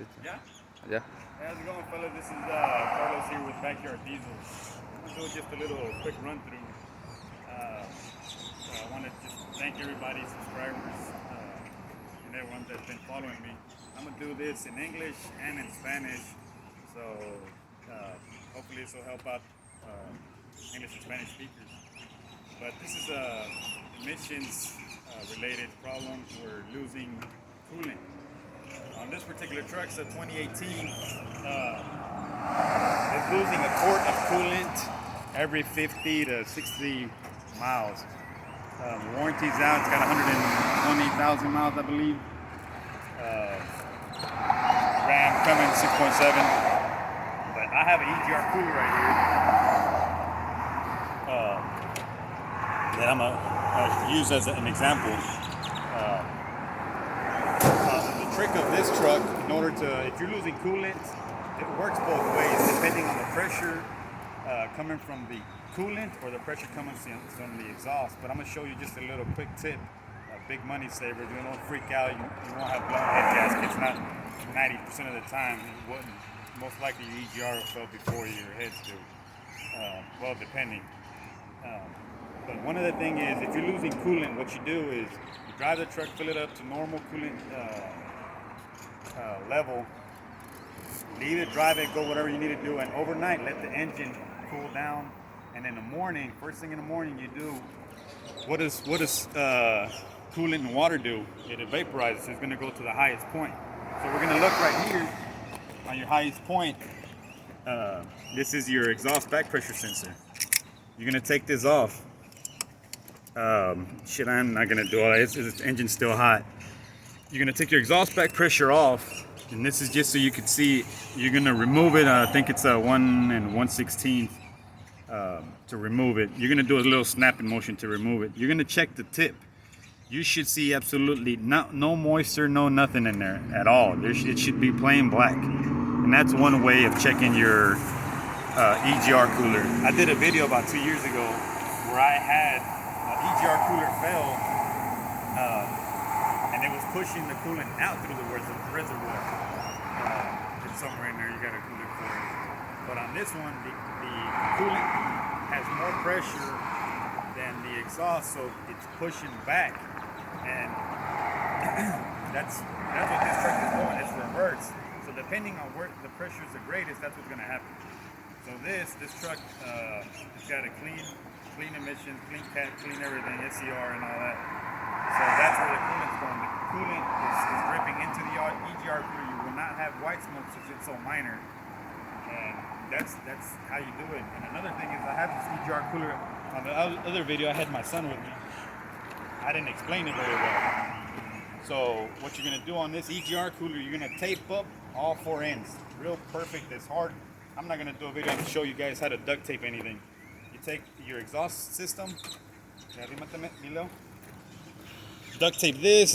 Yeah? Yeah. Hey, how's it going, fellas? This is Carlos here with Backyard Diesel. I'm going to do just a little quick run through. I want to just thank everybody, subscribers, and everyone that's been following me. I'm going to do this in English and in Spanish, so hopefully this will help out English and Spanish speakers. But this is a emissions related problem. We're losing coolant. On this particular truck, it's a 2018. It's losing a quart of coolant every 50 to 60 miles. Warranty's out. It's got 120,000 miles, I believe. Ram Cummins 6.7. But I have an EGR cooler right here that I'm gonna use as an example. The trick of this truck, in order to, if you're losing coolant, it works both ways depending on the pressure coming from the coolant or the pressure coming from the exhaust. But I'm going to show you just a little quick tip, a big money saver. You don't freak out, you won't have blown head gaskets, not 90% of the time. It wouldn't. Most likely your EGR will fail before your heads do. Well, depending. But one other thing is, if you're losing coolant, what you do is you drive the truck, fill it up to normal coolant level, leave it, drive it, go whatever you need to do, and overnight let the engine cool down. And in the morning, first thing in the morning, you do what does coolant and water do? It vaporizes. It's going to go to the highest point. So we're going to look right here on your highest point. This is your exhaust back pressure sensor. You're going to take this off. Shit, I'm not going to do all that. This engine's still hot. You're going to take your exhaust back pressure off, and this is just so you can see. You're going to remove it. I think it's a 1 1/16 to remove it. You're going to do a little snapping motion to remove it. You're going to check the tip. You should see absolutely no moisture, no nothing in there at all. It should be plain black. And that's one way of checking your EGR cooler. I did a video about 2 years ago where I had an EGR cooler fail, and it was pushing the coolant out through the reservoir. It's somewhere in there, you got a coolant for it. But on this one, the coolant has more pressure than the exhaust, so it's pushing back. And that's what this truck is doing. It's reverse. So depending on where the pressure is the greatest, that's what's going to happen. So this truck, it's got a clean emissions, clean cat, clean everything, SCR and all that. So that's where the coolant's going. The coolant is dripping into the EGR cooler. You will not have white smoke since it's so minor. And that's how you do it. And another thing is, I have this EGR cooler. On the other video, I had my son with me. I didn't explain it very well. So what you're gonna do on this EGR cooler, you're gonna tape up all 4 ends. Real perfect. It's hard. I'm not gonna do a video to show you guys how to duct tape anything. You take your exhaust system, duct tape this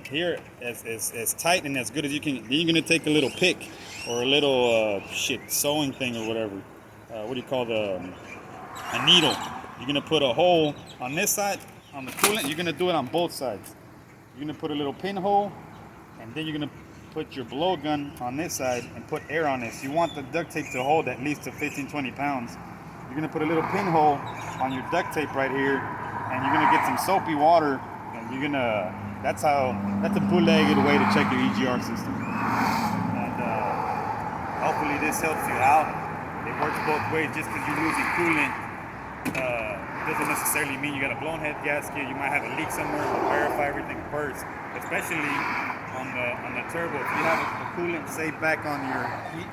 here as tight and as good as you can. Then you're gonna take a little pick or a little sewing thing or whatever. What do you call a needle? You're gonna put a hole on this side on the coolant. You're gonna do it on both sides. You're gonna put a little pinhole, and then you're gonna put your blowgun on this side and put air on this. You want the duct tape to hold at least to 15-20 pounds. You're gonna put a little pinhole on your duct tape right here, and you're gonna get some soapy water, and you're gonna. That's a bootlegged way to check your EGR system. And hopefully this helps you out. It works both ways. Just because you're losing coolant doesn't necessarily mean you got a blown head gasket. You might have a leak somewhere. We'll verify everything first, especially on the turbo. If you have the coolant say back on your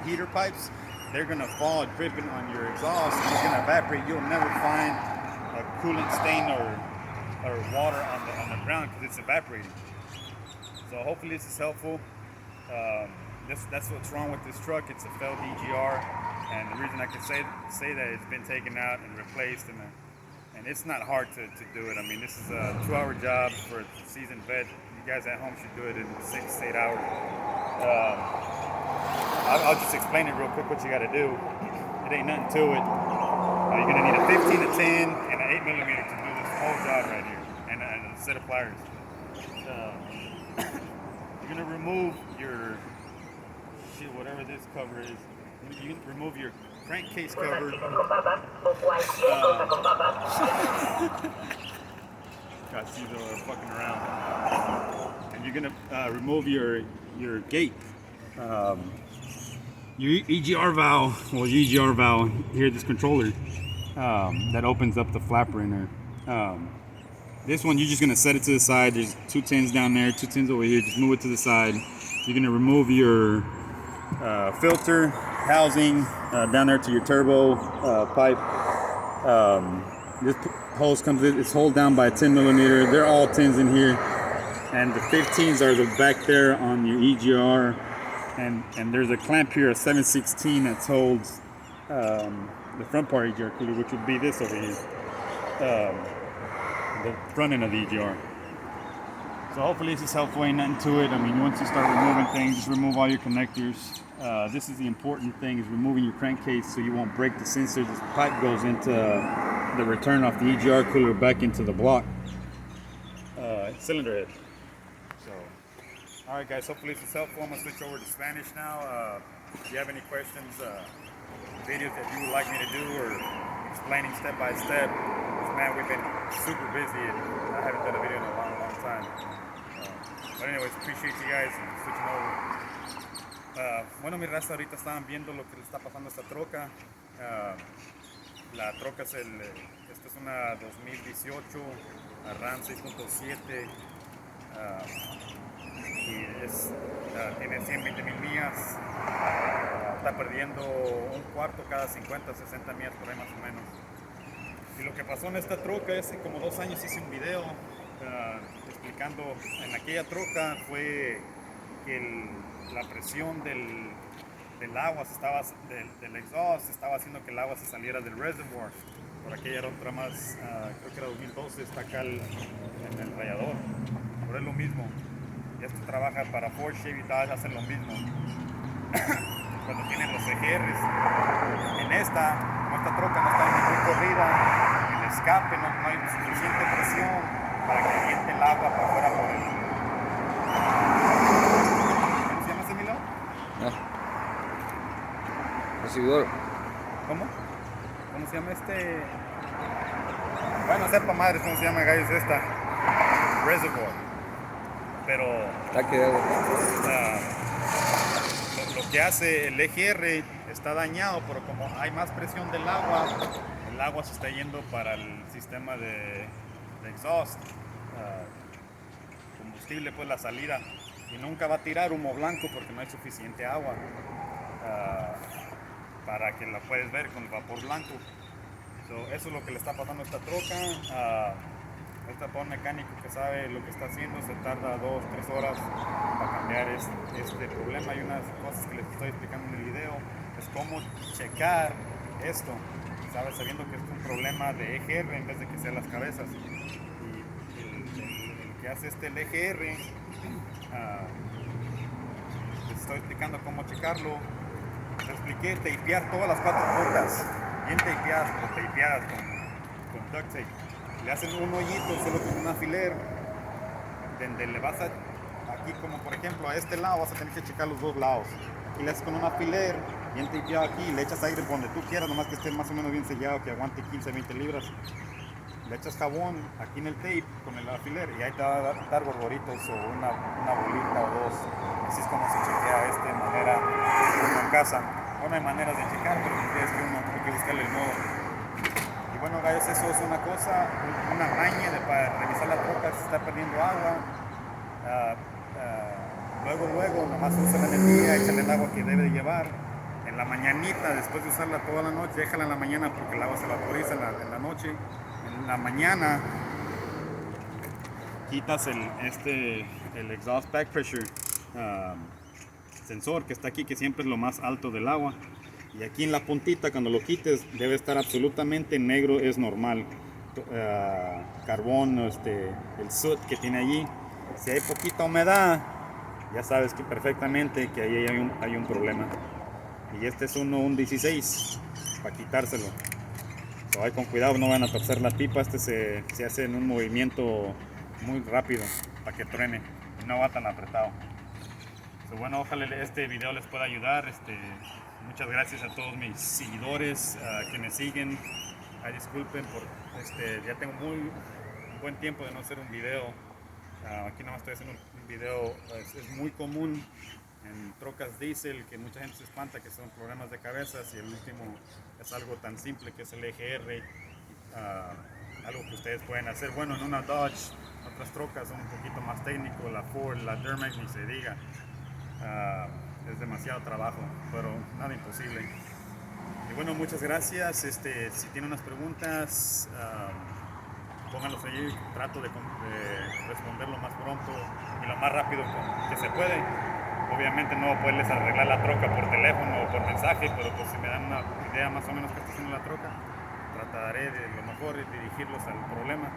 heater pipes, they're gonna fall dripping on your exhaust, and it's gonna evaporate. You'll never find a coolant stain or water on the ground because it's evaporating. So hopefully this is helpful. That's what's wrong with this truck. It's a failed EGR, and the reason I can say that it's been taken out and replaced, and it's not hard to do it. I mean, this is a 2-hour job for a seasoned vet. You guys at home should do it in 6 to 8 hours. I'll just explain it real quick what you got to do. It ain't nothing to it. You're gonna need a 15 to 10 and an 8mm to do this whole job right here, and a set of pliers. You're gonna remove your shit, whatever this cover is. You can remove your crankcase cover. Got see the fucking around. And you're gonna remove your gate. Your EGR valve, well, your EGR valve here, this controller that opens up the flapper in there. This one, you're just gonna set it to the side. There's 2 tins down there, 2 tins over here. Just move it to the side. You're gonna remove your filter housing down there to your turbo pipe. This hose comes in, it's held down by a 10 millimeter. They're all tins in here. And the 15s are the back there on your EGR. And there's a clamp here, a 7/16 that holds the front part EGR cooler, which would be this over here, the front end of the EGR. So hopefully this is helpful, ain't nothing to it. I mean, once you start removing things, just remove all your connectors. This is the important thing, is removing your crankcase so you won't break the sensor. This pipe goes into the return off the EGR cooler back into the block cylinder head. So, all right, guys, hopefully this is helpful. I'm gonna switch over to Spanish now. If you have any questions, videos that you would like me to do, or explaining step by step, man, we've been super busy and I haven't done a video in a long time. But anyways, appreciate you guys switching over. Bueno, mi raza, ahorita estaban viendo lo que le está pasando a esta troca. La troca es esta es una 2018 RAM 6.7 y tiene 120,000 millas. Está perdiendo un cuarto cada 50, 60 millas por ahí más o menos. Y lo que pasó en esta troca, hace como 2 años hice un video explicando en aquella troca, fue que la presión del agua del exhaust estaba haciendo que el agua se saliera del reservoir. Por aquella era otra más, creo que era 2012, está acá en el radiador. Pero es lo mismo. Y esto trabaja para Ford, Chevy, Dodge, hacen lo mismo. Cuando tienen los EGRs, en esta troca no está muy corrida, el escape no hay suficiente presión para que aviente el agua para afuera por el... ¿Cómo se llama ese Milo? No. Recibidor. ¿Cómo? ¿Cómo se llama este? Bueno, sepa madre cómo se llama, guys, esta reservoir. Pero lo que hace el EGR está dañado, pero como hay más presión del agua, el agua se está yendo para el sistema de exhaust, combustible, pues la salida, y nunca va a tirar humo blanco porque no hay suficiente agua para que la puedes ver con el vapor blanco. Eso es lo que le está pasando a esta troca. Para un mecánico que sabe lo que está haciendo, se tarda 2-3 horas para cambiar este problema. Hay unas cosas que les estoy explicando en el video, es cómo checar esto, ¿sabes? Sabiendo que es un problema de EGR en vez de que sean las cabezas. Y el que hace el EGR, les estoy explicando cómo checarlo. Les expliqué tapear todas las 4 puntas, bien tapeadas con duct tape. Le hacen un hoyito solo con un alfiler, donde le vas a, aquí como por ejemplo a este lado vas a tener que checar los 2 lados. Aquí le haces con un alfiler, bien tapeado aquí, le echas aire donde tú quieras, nomás que esté más o menos bien sellado, que aguante 15-20 libras. Le echas jabón aquí en el tape con el alfiler y ahí te va a dar gorgoritos o una bolita o 2. Así es como se chequea de manera en casa. Bueno, hay maneras de checar, pero tienes que buscarle el modo. Y bueno, guys, eso es una cosa, una maña para revisar la troca si está perdiendo agua. Luego, nomás usa la energía, échale el agua que debe de llevar. En la mañanita, después de usarla toda la noche, déjala en la mañana porque el agua se vaporiza en la noche. En la mañana, quitas el exhaust back pressure sensor que está aquí, que siempre es lo más alto del agua. Y aquí en la puntita, cuando lo quites, debe estar absolutamente negro, es normal. Carbón, el soot que tiene allí. Si hay poquita humedad, ya sabes que perfectamente que ahí hay un problema. Y este es un 16 para quitárselo. Hay con cuidado, no van a torcer la pipa. Se hace en un movimiento muy rápido para que truene y no va tan apretado. Bueno, ojalá este video les pueda ayudar. Muchas gracias a todos mis seguidores que me siguen. Disculpen por ya tengo muy buen tiempo de no hacer un video. Aquí nomás estoy haciendo un video. Es muy común en trocas diésel que mucha gente se espanta que son problemas de cabezas, y el último es algo tan simple que es el EGR. Algo que ustedes pueden hacer. Bueno, en una Dodge, otras trocas son un poquito más técnico, la Ford, la Duramax, ni se diga. Es demasiado trabajo, pero nada imposible. Y bueno, muchas gracias. Si tienen unas preguntas, pónganlos ahí. Trato de responder lo más pronto y lo más rápido que se puede. Obviamente no voy a poderles arreglar la troca por teléfono o por mensaje, pero pues si me dan una idea más o menos que está haciendo la troca, trataré de lo mejor de dirigirlos al problema.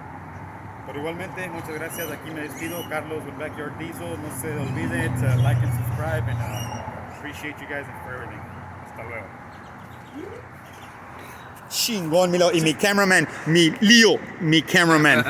Pero igualmente, muchas gracias. Aquí me despido. Carlos with Backyard Diesel. No se olviden to like and subscribe, and appreciate you guys for everything. Hasta luego. Chingón, y mi cameraman, mi Leo, mi cameraman.